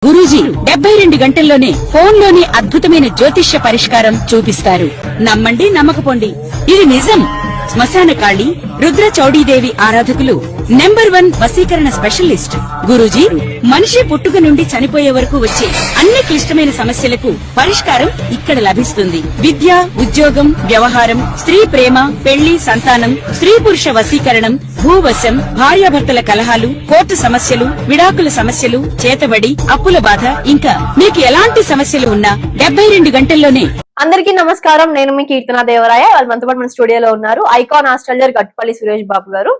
గురూజీ 72 గంటల్లోనే ఫోన్ లోని అద్భుతమైన జ్యోతిష్య పరిష్కారం చూపిస్తారు. నమ్మండి, నమ్మకపోండి, ఇది నిజం. శ్మశాన కాళి రుద్ర చౌడీదేవి ఆరాధకులు నంబర్ 1 వశీకరణ స్పెషలిస్ట్. గురూజీ మనిషి పుట్టుక నుండి చనిపోయే వరకు వచ్చే అన్ని క్లిష్టమైన సమస్యలకు పరిష్కారం ఇక్కడ లభిస్తుంది. విద్య, ఉద్యోగం, వ్యవహారం, స్త్రీ ప్రేమ, పెళ్లి, సంతానం, స్త్రీ పురుష వశీకరణం, భూవశం, భార్యాభర్తల కలహాలు, కోర్టు సమస్యలు, విడాకుల సమస్యలు, చేతబడి, అప్పుల బాధ, ఇంకా మీకు ఎలాంటి సమస్యలు ఉన్నా 72 గంటల్లోనే. అందరికీ నమస్కారం. నేను మీ కీర్తనా దేవరాయ. వాళ్ళు మనతో పాటు మన స్టూడియోలో ఉన్నారు ఐకాన్ ఆస్ట్రాలజర్ గట్టుపల్లి సురేష్ బాబు గారు.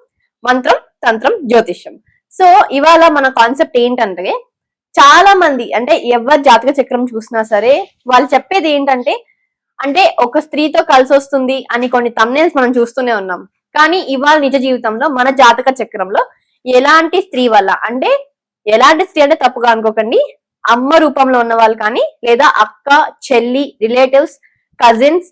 మంత్రం, తంత్రం, జ్యోతిష్యం. సో ఇవాళ మన కాన్సెప్ట్ ఏంటంటే, చాలా మంది అంటే ఎవరి జాతక చక్రం చూసినా సరే వాళ్ళు చెప్పేది ఏంటంటే, అంటే ఒక స్త్రీతో కలిసి వస్తుంది అని కొన్ని థంబ్నెయిల్స్ మనం చూస్తూనే ఉన్నాం. కానీ ఇవాళ నిజ జీవితంలో మన జాతక చక్రంలో ఎలాంటి స్త్రీ వల్ల, అంటే ఎలాంటి స్త్రీ అంటే తప్పుగా అనుకోకండి, అమ్మ రూపంలో ఉన్న వాళ్ళు కానీ, లేదా అక్క, చెల్లి, రిలేటివ్స్, కజిన్స్,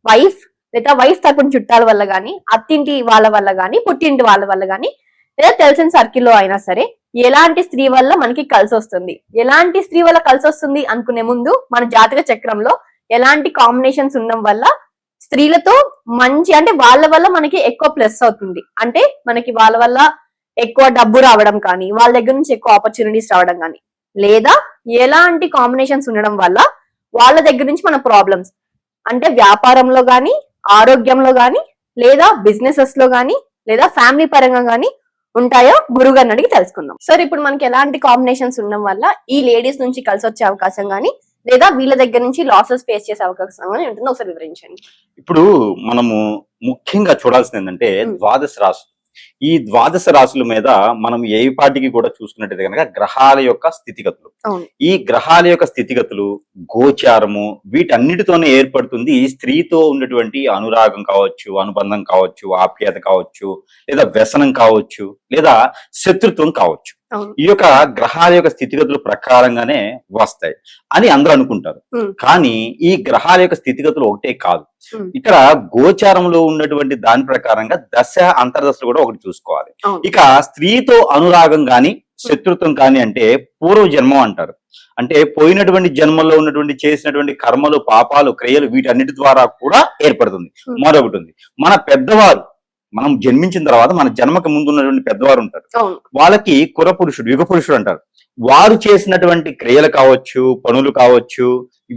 వైఫ్, లేదా వైఫ్ తరపున చుట్టాల వల్ల గానీ, అత్తింటి వాళ్ళ వల్ల గానీ, పుట్టింటి వాళ్ళ వల్ల గానీ, లేదా తెలిసిన సర్కిల్లో అయినా సరే ఎలాంటి స్త్రీ వల్ల మనకి కలిసి వస్తుంది, ఎలాంటి స్త్రీ వల్ల కలిసి వస్తుంది అనుకునే ముందు మన జాతక చక్రంలో ఎలాంటి కాంబినేషన్స్ ఉండడం వల్ల స్త్రీలతో మంచి, అంటే వాళ్ళ వల్ల మనకి ఎక్కువ ప్లస్ అవుతుంది, అంటే మనకి వాళ్ళ వల్ల ఎక్కువ డబ్బు రావడం కానీ, వాళ్ళ దగ్గర నుంచి ఎక్కువ ఆపర్చునిటీస్ రావడం కానీ, లేదా ఎలాంటి కాంబినేషన్స్ ఉండడం వల్ల వాళ్ళ దగ్గర నుంచి మన ప్రాబ్లమ్స్, అంటే వ్యాపారంలో గాని, ఆరోగ్యంలో గాని, లేదా బిజినెసెస్ లో గాని, లేదా ఫ్యామిలీ పరంగా గాని ఉంటాయో గురుగారిని అడిగి తెలుసుకుందాం. సార్, ఇప్పుడు మనకి ఎలాంటి కాంబినేషన్స్ ఉండడం వల్ల ఈ లేడీస్ నుంచి కలిసి వచ్చే అవకాశం గానీ, లేదా వీళ్ళ దగ్గర నుంచి లాసెస్ ఫేస్ చేసే అవకాశం గానీ ఉంటుందో ఒకసారి వివరించండి. ఇప్పుడు మనము ముఖ్యంగా చూడాల్సింది ఏంటంటే ద్వాదశ రాశులు. ఈ ద్వాదశ రాశుల మీద మనం ఏ పాటికి కూడా చూసుకున్నట్టయితే కనుక గ్రహాల యొక్క స్థితిగతులు, ఈ గ్రహాల యొక్క స్థితిగతులు, గోచారము, వీటన్నిటితోనే ఏర్పడుతుంది ఈ స్త్రీతో ఉన్నటువంటి అనురాగం కావచ్చు, అనుబంధం కావచ్చు, ఆప్యాయత కావచ్చు, లేదా వ్యసనం కావచ్చు, లేదా శత్రుత్వం కావచ్చు. ఈ యొక్క గ్రహాల యొక్క స్థితిగతుల ప్రకారంగానే వస్తాయి అని అందరూ అనుకుంటారు. కానీ ఈ గ్రహాల యొక్క స్థితిగతులు ఒకటే కాదు, ఇక్కడ గోచారంలో ఉన్నటువంటి దాని ప్రకారంగా దశ అంతర్దశలు కూడా ఒకటి చూసుకోవాలి. ఇక స్త్రీతో అనురాగం గాని, శత్రుత్వం కాని అంటే పూర్వ జన్మం అంటారు. అంటే పోయినటువంటి జన్మల్లో ఉన్నటువంటి చేసినటువంటి కర్మలు, పాపాలు, క్రియలు, వీటన్నిటి ద్వారా కూడా ఏర్పడుతుంది. మరొకటి ఉంది, మన పెద్దవారు, మనం జన్మించిన తర్వాత మన జన్మకు ముందు ఉన్నటువంటి పెద్దవారు ఉంటారు, వాళ్ళకి కుర పురుషుడు, యుగ పురుషుడు అంటారు. వారు చేసినటువంటి క్రియలు కావచ్చు, పనులు కావచ్చు,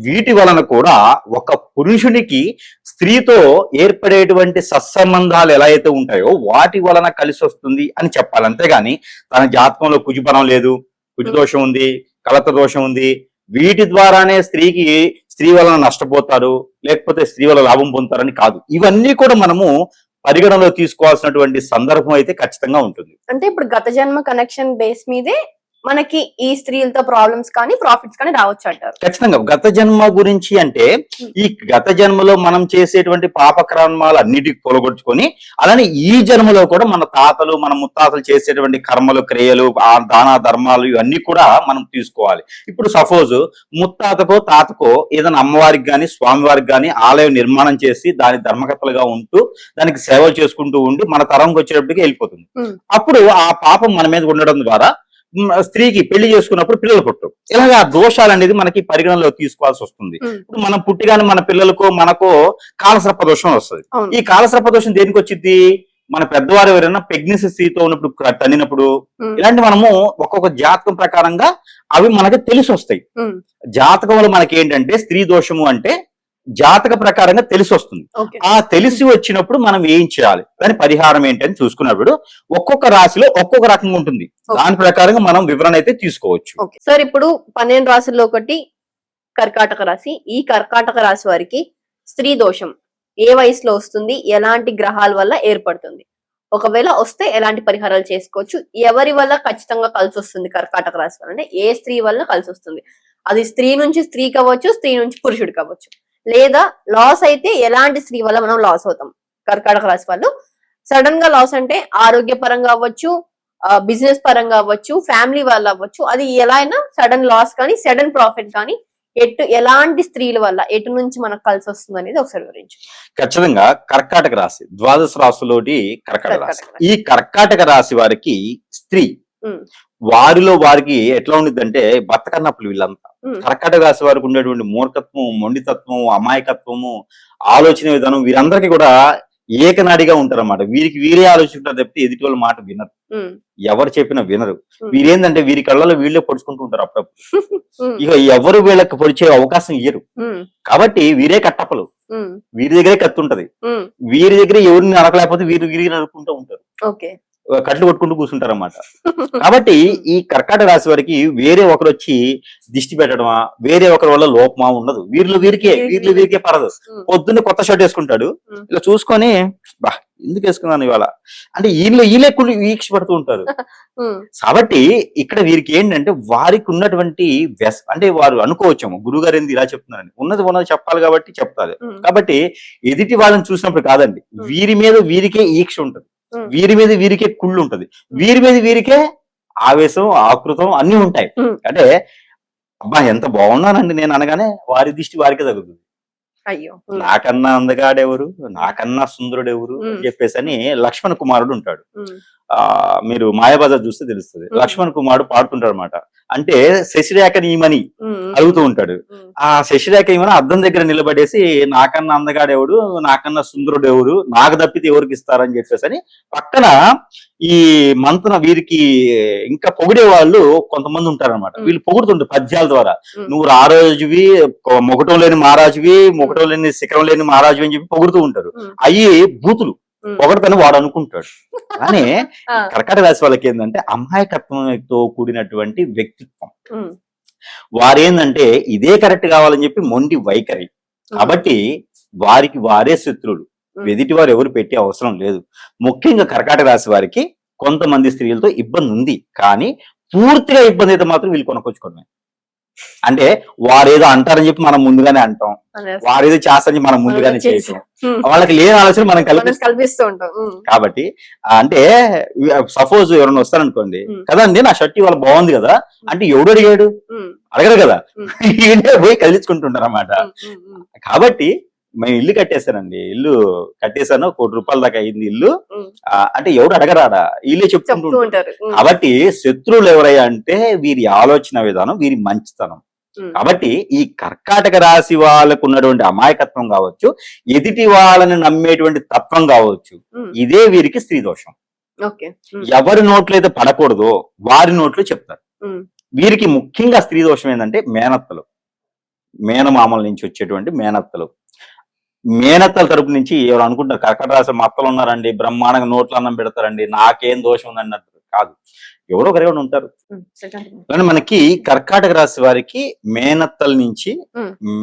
వీటి వలన కూడా ఒక పురుషునికి స్త్రీతో ఏర్పడేటువంటి సత్సంబంధాలు ఎలా అయితే ఉంటాయో వాటి వలన కలిసి వస్తుంది అని చెప్పాలి. అంతేగాని తన జాతకంలో కుజుబలం లేదు, కుజుదోషం ఉంది, కలత దోషం ఉంది, వీటి ద్వారానే స్త్రీ వలన నష్టపోతారు, లేకపోతే స్త్రీ వల్ల లాభం పొందుతారని కాదు. ఇవన్నీ కూడా మనము పరిగణలో తీసుకోవాల్సినటువంటి సందర్భం అయితే ఖచ్చితంగా ఉంటుంది. అంటే ఇప్పుడు గత జన్మ కనెక్షన్ బేస్ మీదే మనకి ఈ స్త్రీలతో ప్రాబ్లమ్స్ కానీ ప్రాఫిట్స్ కానీ రావచ్చు అంటారు. ఖచ్చితంగా గత జన్మ గురించి అంటే ఈ గత జన్మలో మనం చేసేటువంటి పాపకర్మాలు అన్నిటికి పొలగొట్టుకొని, అలానే ఈ జన్మలో కూడా మన తాతలు, మన ముత్తాతలు చేసేటువంటి కర్మలు, క్రియలు, దాన ధర్మాలు ఇవన్నీ కూడా మనం తీసుకోవాలి. ఇప్పుడు సపోజ్ ముత్తాతకో తాతకో ఏదైనా అమ్మవారికి గాని, స్వామివారికి గాని ఆలయం నిర్మాణం చేసి దాని ధర్మకర్తలుగా ఉంటూ దానికి సేవలు చేసుకుంటూ ఉండి మన తరంకి వచ్చేటప్పటికి వెళ్ళిపోతుంది. అప్పుడు ఆ పాపం మన మీద ఉండడం ద్వారా స్త్రీకి పెళ్లి చేసుకున్నప్పుడు పిల్లలు పుట్టరు. ఇలాగా దోషాలు అనేది మనకి పరిగణనలో తీసుకోవాల్సి వస్తుంది. ఇప్పుడు మనం పుట్టిగానే మన పిల్లలకో మనకో కాలసర్ప దోషం వస్తుంది. ఈ కాలసర్ప దోషం దేనికి వచ్చింది, మన పెద్దవారు ఎవరైనా ప్రెగ్నెన్సీ స్థితితో ఉన్నప్పుడు, తన్నినప్పుడు, ఇలాంటి మనము ఒక్కొక్క జాతకం ప్రకారంగా అవి మనకి తెలిసి వస్తాయి. జాతకంలో మనకి ఏంటంటే స్త్రీ దోషము అంటే జాతక ప్రకారంగా తెలిసి వస్తుంది. ఆ తెలిసి వచ్చినప్పుడు మనం ఏం చేయాలి, దాని పరిహారం ఏంటని చూసుకున్నప్పుడు ఒక్కొక్క రాశిలో ఒక్కొక్క రకంగా ఉంటుంది. దాని ప్రకారంగా మనం వివరణ అయితే తీసుకోవచ్చు. సార్, ఇప్పుడు 12 రాశుల్లో ఒకటి కర్కాటక రాశి. ఈ కర్కాటక రాశి వారికి స్త్రీ దోషం ఏ వయసులో వస్తుంది, ఎలాంటి గ్రహాల వల్ల ఏర్పడుతుంది, ఒకవేళ వస్తే ఎలాంటి పరిహారాలు చేసుకోవచ్చు, ఎవరి వల్ల ఖచ్చితంగా కలిసి వస్తుంది కర్కాటక రాశి వల్ల, అంటే ఏ స్త్రీ వల్ల కలిసి వస్తుంది, అది స్త్రీ నుంచి స్త్రీ కావచ్చు, స్త్రీ నుంచి పురుషుడు కావచ్చు, లేదా లాస్ అయితే ఎలాంటి స్త్రీ వల్ల మనం లాస్ అవుతాం. కర్కాటక రాశి వాళ్ళు సడన్ గా లాస్ అంటే ఆరోగ్య పరంగా అవ్వచ్చు, బిజినెస్ పరంగా అవ్వచ్చు, ఫ్యామిలీ వాళ్ళు అవ్వచ్చు, అది ఎలా అయినా సడన్ లాస్ కానీ సడన్ ప్రాఫిట్ కానీ ఎలాంటి స్త్రీల వల్ల ఎటు నుంచి మనకు కలిసి వస్తుంది అనేది ఒకసారి వివరించు. ఖచ్చితంగా కర్కాటక రాశి ద్వాదశ రాశులోటి కర్కాటక రాశి. ఈ కర్కాటక రాశి వారికి స్త్రీ వారిలో వారికి ఎట్లా ఉండిద్దంటే బతకన్నప్పుడు వీళ్ళంతా కర్కాటక రాశి వారికి ఉండేటువంటి మూర్ఖత్వం, మొండితత్వం, అమాయకత్వము, ఆలోచన విధానం వీరందరికీ కూడా ఏకనాడిగా ఉంటారన్నమాట. వీరికి వీరే ఆలోచించారు తప్పితే ఎదుటి వాళ్ళ మాట వినరు, ఎవరు చెప్పినా వినరు. వీరేందంటే వీరి కళ్ళలో వీళ్ళే పొడుచుకుంటూ ఉంటారు అప్పుడప్పుడు. ఇక ఎవరు వీళ్ళకి పొడిచే అవకాశం ఇయ్యరు. కాబట్టి వీరే కట్టప్పలు, వీరి దగ్గరే కత్తి ఉంటది. వీరి దగ్గర ఎవరిని నరకలేకపోతే వీరు నరుకుంటూ ఉంటారు, కట్లు కొట్టుకుంటూ కూర్చుంటారు అన్నమాట. కాబట్టి ఈ కర్కాటక రాశి వారికి వేరే ఒకరు వచ్చి దిష్టి పెట్టడమా, వేరే ఒకరి వల్ల లోపమా ఉండదు. వీరిలో వీరికే పడదు. పొద్దున్న కొత్త షర్ట్ వేసుకుంటాడు, ఇలా చూసుకొని బా ఎందుకు వేసుకున్నాను ఇవాళ అంటే వీళ్ళే కుళ్ళు వీక్ష పడుతూ ఉంటారు. కాబట్టి ఇక్కడ వీరికి ఏంటంటే వారికి ఉన్నటువంటి అంటే వారు అనుకోవచ్చాము గురువు గారు ఎందుకు ఇలా చెప్తున్నారని, ఉన్నది చెప్పాలి కాబట్టి చెప్తారు. కాబట్టి ఎదుటి వాళ్ళని చూసినప్పుడు కాదండి, వీరి మీద వీరికే ఈక్ష ఉంటది, వీరి మీద వీరికే కుళ్ళు ఉంటది, వీరి మీద వీరికే ఆవేశం, ఆకృతం అన్ని ఉంటాయి. అంటే అబ్బా ఎంత బాగున్నానండి నేను అనగానే వారి దిష్టి వారికే తగ్గుతుంది. అయ్యో, నాకన్నా అందగాడెవరు, నాకన్నా సుందరుడెవరు అని చెప్పేసి అని లక్ష్మణ కుమారుడు ఉంటాడు. మీరు మాయాబజార్ చూస్తే తెలుస్తుంది. లక్ష్మణ కుమారుడు పాడుతుంటాడు అనమాట. అంటే శశిరేఖని ఈమని అడుగుతూ ఉంటాడు. ఆ శశిరేఖ ఈమని అద్దం దగ్గర నిలబడేసి నాకన్నా అందగాడెవడు, నాకన్నా సుందరుడు ఎవరు, నాకు తప్పితే ఎవరికి ఇస్తారని చెప్పేసి అని పక్కన ఈ మంత్ర వీరికి ఇంకా పొగిడే వాళ్ళు కొంతమంది ఉంటారనమాట. వీళ్ళు పొగుడుతుంటారు పద్యాల ద్వారా. నువ్వు రారాజువి, మొగటం లేని మహారాజువి, మొగటం లేని శిఖరం లేని మహారాజువి అని చెప్పి పొగుడుతూ ఉంటారు. అయ్యి బూతులు పొగడతని వాడు అనుకుంటాడు. కానీ కర్కాటక రాశి వాళ్ళకి ఏంటంటే అమాయకత్వంతో కూడినటువంటి వ్యక్తిత్వం. వారేందంటే ఇదే కరెక్ట్ కావాలని చెప్పి మొండి వైఖరి. కాబట్టి వారికి వారే శత్రువులు, ఎదుటి వారు ఎవరు పెట్టే అవసరం లేదు. ముఖ్యంగా కర్కాటక రాశి వారికి కొంతమంది స్త్రీలతో ఇబ్బంది ఉంది, కానీ పూర్తిగా ఇబ్బంది అయితే మాత్రం వీళ్ళు కొనుక్కొచ్చుకోవడమే. అంటే వారేదో అంటారని చెప్పి మనం ముందుగానే అంటాం, వారేదో చేస్తారని మనం ముందుగానే చేయటం, వాళ్ళకి లేని ఆలోచన మనం కల్పిస్తూ ఉంటాం. కాబట్టి అంటే సపోజ్ ఎవరైనా వస్తారనుకోండి, కదండి నా షర్ట్ ఇవాళ బాగుంది కదా అంటే ఎవడు అడిగాడు, అడగరు కదా, పోయి కదిలించుకుంటుంటారు అన్నమాట. కాబట్టి మేము ఇల్లు కట్టేశానండి, ఇల్లు కట్టేశాను, ₹1,00,00,000 దాకా అయింది ఇల్లు అంటే ఎవడు అడగరాడా, వీళ్ళే చెప్తుంటూ ఉంటారు. కాబట్టి శత్రువులు ఎవరయ్యా అంటే వీరి ఆలోచన విధానం, వీరి మంచితనం. కాబట్టి ఈ కర్కాటక రాశి వాళ్ళకు ఉన్నటువంటి అమాయకత్వం కావచ్చు, ఎదుటి వాళ్ళని నమ్మేటువంటి తత్వం కావచ్చు, ఇదే వీరికి స్త్రీ దోషం. ఎవరి నోట్లు అయితే పడకూడదో వారి నోట్లు చెప్తారు. వీరికి ముఖ్యంగా స్త్రీ దోషం ఏంటంటే మేనత్తలు, మేనమామల నుంచి వచ్చేటువంటి మేనత్తలు. మేనత్తల తరపు నుంచి ఎవరు అనుకుంటారు కర్కాటక రాశి మా అత్తలు ఉన్నారండి, బ్రహ్మాండంగా నోట్లు అన్నం పెడతారండి, నాకేం దోషం ఉందన్నట్టు కాదు, ఎవరో ఒకరే ఉంటారు. కానీ మనకి కర్కాటక రాశి వారికి మేనత్తల నుంచి,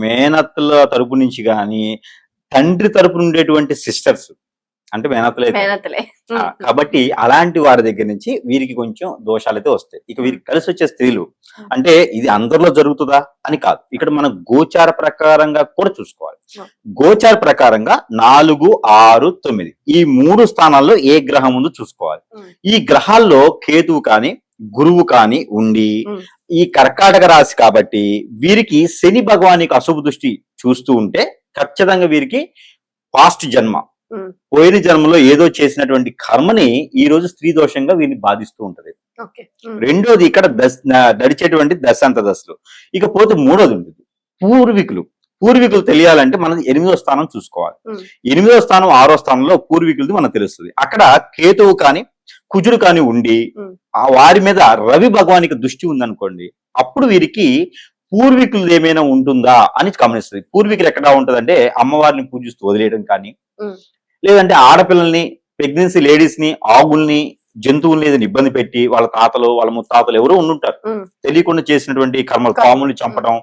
మేనత్తల తరపు నుంచి గాని, తండ్రి తరపు ఉండేటువంటి సిస్టర్స్ అంటే మేనత్తలే. కాబట్టి అలాంటి వారి దగ్గర నుంచి వీరికి కొంచెం దోషాలు అయితే వస్తాయి. ఇక వీరికి కలిసి వచ్చే స్త్రీలు అంటే ఇది అందరిలో జరుగుతుందా అని కాదు, ఇక్కడ మనం గోచార ప్రకారంగా కూడా చూసుకోవాలి. గోచార ప్రకారంగా 4, 6, 9 ఈ 3 స్థానాల్లో ఏ గ్రహం ఉందో చూసుకోవాలి. ఈ గ్రహాల్లో కేతువు కానీ గురువు కానీ ఉండి ఈ కర్కాటక రాశి కాబట్టి వీరికి శని భగవానికి అశుభ దృష్టి చూస్తూ ఉంటే ఖచ్చితంగా వీరికి పాస్ట్ జన్మ, పోయిన జన్మలో ఏదో చేసినటువంటి కర్మని ఈ రోజు స్త్రీ దోషంగా వీరిని బాధిస్తూ ఉంటది. రెండోది ఇక్కడ నడిచేటువంటి దశాంత దశలు. ఇకపోతే మూడోది ఉంటుంది పూర్వీకులు తెలియాలంటే మనం 8వ స్థానం చూసుకోవాలి. 8వ స్థానం 6వ స్థానంలో పూర్వీకులది మనకు తెలుస్తుంది. అక్కడ కేతువు కానీ కుజుడు కానీ ఉండి వారి మీద రవి భగవానికి దృష్టి ఉందనుకోండి, అప్పుడు వీరికి పూర్వీకులు ఏమైనా ఉంటుందా అని గమనిస్తుంది. పూర్వీకులు ఎక్కడ ఉంటదంటే అమ్మవారిని పూజిస్తూ వదిలేయడం కానీ, లేదంటే ఆడపిల్లల్ని, ప్రెగ్నెన్సీ లేడీస్ ని, ఆగుల్ని, జంతువుల్ని ఏదైనా ఇబ్బంది పెట్టి వాళ్ళ తాతలు వాళ్ళ ముత్తాతలు ఎవరో ఉండుంటారు, తెలియకుండా చేసినటువంటి కర్మలు, పాముల్ని చంపడం,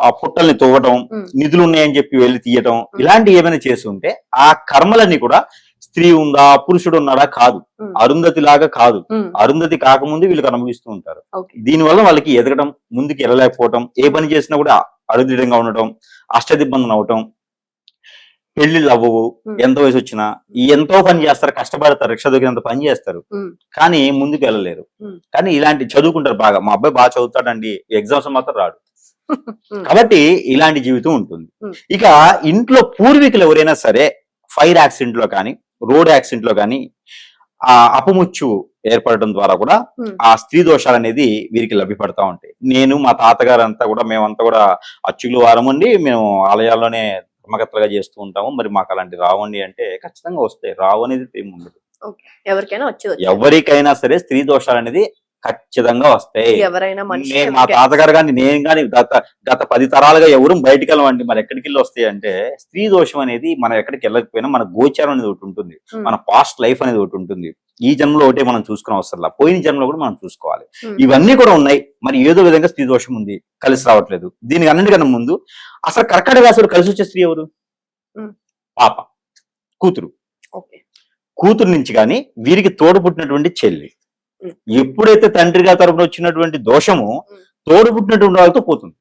ఆ పుట్టల్ని తవ్వటం, నిధులు ఉన్నాయని చెప్పి వెళ్ళి తీయటం, ఇలాంటివి ఏమైనా చేసి ఉంటే ఆ కర్మలన్నీ కూడా స్త్రీ ఉందా పురుషుడు ఉన్నాడా కాదు, అరుంధతి లాగా కాదు, అరుంధతి కాకముందు వీళ్ళకి అనుభవిస్తూ ఉంటారు. దీనివల్ల వాళ్ళకి ఎదగడం, ముందుకు వెళ్ళలేకపోవటం, ఏ పని చేసినా కూడా అరుదృఢంగా ఉండటం, అష్టదిబ్బందన అవటం, పెళ్లిళ్ళు అవ్వవు, ఎంత వయసు వచ్చినా ఎంతో పని చేస్తారు, కష్టపడతారు, రిక్ష దొరికినంత పని చేస్తారు, కానీ ముందుకు వెళ్ళలేరు. కానీ ఇలాంటి చదువుకుంటారు బాగా, మా అబ్బాయి బాగా చదువుతాడండి, ఎగ్జామ్స్ మాత్రం రాడు. కాబట్టి ఇలాంటి జీవితం ఉంటుంది. ఇక ఇంట్లో పూర్వీకులు ఎవరైనా సరే ఫైర్ యాక్సిడెంట్ లో కానీ, రోడ్ యాక్సిడెంట్ లో కానీ, అపముచ్చు ఏర్పడడం ద్వారా కూడా ఉమ్, ఆ స్త్రీ దోషాలు అనేది వీరికి లభ్యపడతా ఉంటాయి. నేను మా తాతగారు అంతా కూడా మేమంతా కూడా అచ్చులు వారమండి, మేము ఆలయాల్లోనే ధర్మకర్తలుగా చేస్తూ ఉంటాము. మరి మాకు అలాంటి రావండి అంటే ఖచ్చితంగా వస్తాయి. రావు అనేది ఏమి ఉండదు. ఓకే. ఎవరికైనా వచ్చి ఎవరికైనా సరే స్త్రీ దోషాలు అనేది ఖచ్చితంగా వస్తాయి. ఎవరైనా మనిషి నేను మా తాతగారు కానీ నేను కానీ గత 10 తరాలుగా ఎవరు బయటికి వెళ్ళమండి. మరి ఎక్కడికి వెళ్ళి వస్తాయి అంటే స్త్రీ దోషం అనేది మనం ఎక్కడికి వెళ్ళకపోయినా మన గోచారం అనేది ఒకటి ఉంటుంది, మన పాస్ట్ లైఫ్ అనేది ఒకటి ఉంటుంది. ఈ జన్మలో ఒకటే మనం చూసుకునే అవసరం, పోయిన జన్మలో కూడా మనం చూసుకోవాలి. ఇవన్నీ కూడా ఉన్నాయి. మరి ఏదో విధంగా స్త్రీ దోషం ఉంది, కలిసి రావట్లేదు. దీనికి అన్నిటికన్నా ముందు అసలు కర్కాటక రాశిలో కలిసి వచ్చే స్త్రీ ఎవరు? పాప, కూతురు. కూతురు నుంచి కానీ వీరికి తోడు పుట్టినటువంటి చెల్లి. ఎప్పుడైతే తండ్రి గారి తరపున వచ్చినటువంటి దోషము తోడు పుట్టినటువంటి వాళ్ళతో పోతుంది.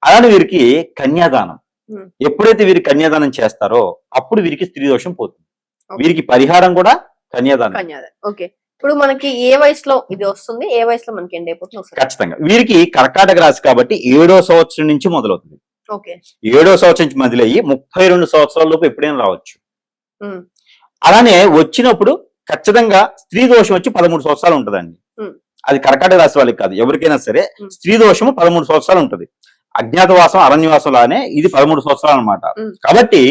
అలానే వీరికి కన్యాదానం, ఎప్పుడైతే వీరికి కన్యాదానం చేస్తారో అప్పుడు వీరికి స్త్రీ దోషం పోతుంది. వీరికి పరిహారం కూడా కన్యాదానం. ఓకే. ఇప్పుడు మనకి ఏ వయసులో ఇది వస్తుంది, ఏ వయసులో మనకి ఎండ్ అయిపోతుంది? ఖచ్చితంగా వీరికి కర్కాటక రాశి కాబట్టి 7వ సంవత్సరం నుంచి మొదలవుతుంది. 7వ సంవత్సరం నుంచి మొదలయ్యి 32 సంవత్సరాల లోపు ఎప్పుడైనా రావచ్చు. అలానే వచ్చినప్పుడు ఖచ్చితంగా స్త్రీ దోషం వచ్చి 13 సంవత్సరాలు ఉంటదండి. అది కర్కాటక రాశి వాళ్ళకి కాదు, ఎవరికైనా సరే స్త్రీ దోషము 13 సంవత్సరాలు ఉంటది. అజ్ఞాతవాసం అరణ్యవాసం లానే ఇది 13 సంవత్సరాలు అన్నమాట. కాబట్టి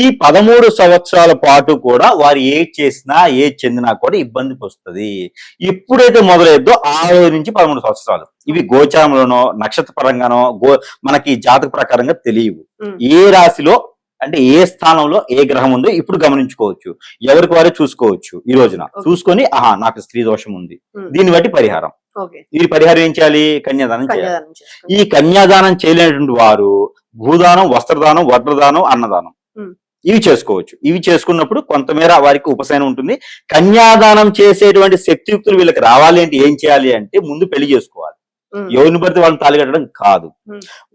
ఈ 13 సంవత్సరాల పాటు కూడా వారు ఏ చేసినా ఏ చెందినా కూడా ఇబ్బందికి వస్తుంది. ఎప్పుడైతే మొదలైద్దో 6 నుంచి 13 సంవత్సరాలు ఇవి గోచారంలోనో నక్షత్ర పరంగానో మనకి జాతక ప్రకారంగా తెలియవు. ఏ రాశిలో అంటే ఏ స్థానంలో ఏ గ్రహం ఉందో ఇప్పుడు గమనించుకోవచ్చు, ఎవరికి వారే చూసుకోవచ్చు. ఈ రోజున చూసుకొని నాకు స్త్రీ దోషం ఉంది, దీన్ని బట్టి పరిహారం. ఈ పరిహారం ఏం చేయాలి? కన్యాదానం చేయాలి. ఈ కన్యాదానం చేయలేనటువంటి వారు భూదానం, వస్త్రదానం, వడ్రదానం, అన్నదానం ఇవి చేసుకోవచ్చు. ఇవి చేసుకున్నప్పుడు కొంతమేర వారికి ఉపశమనం ఉంటుంది. కన్యాదానం చేసేటువంటి శక్తియుక్తులు వీళ్ళకి రావాలి అంటే ఏం చేయాలి అంటే ముందు పెళ్లి చేసుకోవాలి. ఎవరిని పడితే వాళ్ళని తాళి కట్టడం కాదు.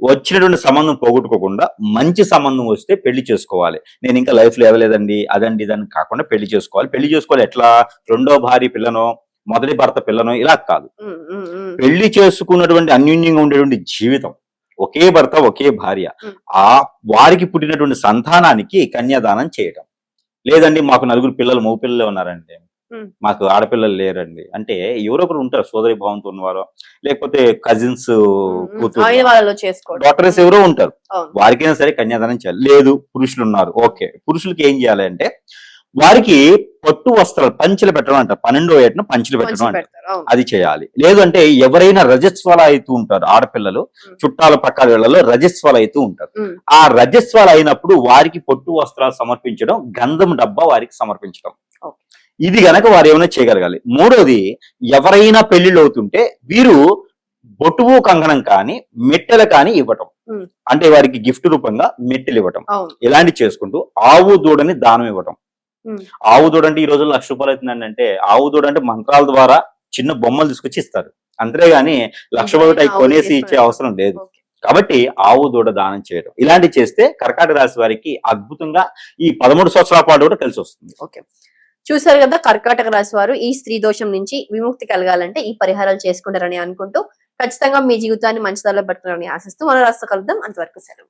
వచ్చినటువంటి సంబంధం పోగొట్టుకోకుండా మంచి సంబంధం వస్తే పెళ్లి చేసుకోవాలి. నేను ఇంకా లైఫ్ లో ఇవ్వలేదండి అదండి ఇదని కాకుండా పెళ్లి చేసుకోవాలి. పెళ్లి చేసుకోవాలి ఎట్లా? రెండో భార్య పిల్లనో మొదటి భర్త పిల్లనో ఇలా కాదు. పెళ్లి చేసుకున్నటువంటి అన్యోన్యంగా ఉండేటువంటి జీవితం, ఒకే భర్త ఒకే భార్య, వారికి పుట్టినటువంటి సంతానానికి కన్యాదానం చేయడం. లేదండి మాకు 4 పిల్లలు మగ పిల్లలే ఉన్నారండి, మాకు ఆడపిల్లలు లేరండి అంటే ఎవరొకరు ఉంటారు, సోదరి భావంతో ఉన్నవారు, లేకపోతే కజిన్స్ డాక్టర్స్ ఎవరో ఉంటారు, వారికైనా సరే కన్యాదానం చేయాలి. లేదు పురుషులు ఉన్నారు, ఓకే. పురుషులకి ఏం చేయాలి అంటే వారికి పట్టు వస్త్రాలు పంచెలు పెట్టడం అంటారు, 12వ ఏటను పంచెలు పెట్టడం అంటారు, అది చేయాలి. లేదంటే ఎవరైనా రజస్వాల అవుతూ ఉంటారు ఆడపిల్లలు, చుట్టాల పక్కల వేళ్లలో రజస్వాల అవుతూ ఉంటారు. ఆ రజస్వాల అయినప్పుడు వారికి పట్టు వస్త్రాలు సమర్పించడం, గంధం డబ్బా వారికి సమర్పించడం, ఇది గనక వారు ఏమైనా చేయగలగాలి. మూడోది, ఎవరైనా పెళ్లిళ్ళు అవుతుంటే వీరు బొటువు కంకణం కానీ మెట్టెలు కానీ ఇవ్వటం, అంటే వారికి గిఫ్ట్ రూపంగా మెట్టెలు ఇవ్వటం, ఇలాంటి చేసుకుంటూ ఆవు దూడని దానం ఇవ్వటం. ఆవు దూడ అంటే ఈ రోజుల్లో 1,00,000 రూపాయలు అవుతుందండి. అంటే ఆవు దూడ అంటే మంత్రాల ద్వారా చిన్న బొమ్మలు తీసుకొచ్చి ఇస్తారు, అంతేగాని 1,00,000 రూపాయలు కొనేసి ఇచ్చే అవసరం లేదు. కాబట్టి ఆవు దూడ దానం చేయడం ఇలాంటివి చేస్తే కర్కాటక రాశి వారికి అద్భుతంగా ఈ 13 సంవత్సరాల పాటు కూడా కలిసి వస్తుంది. చూసారు కదా, కర్కాటక రాశి వారు ఈ స్త్రీ దోషం నుంచి విముక్తి కలగాలంటే ఈ పరిహారాలు చేసుకుంటారని అనుకుంటూ ఖచ్చితంగా మీ జీవితాన్ని మంచి దారిలో పెట్టాలని ఆశిస్తూ మన రాష్ట్ర కలుద్దాం. అంతవరకు సెలవు.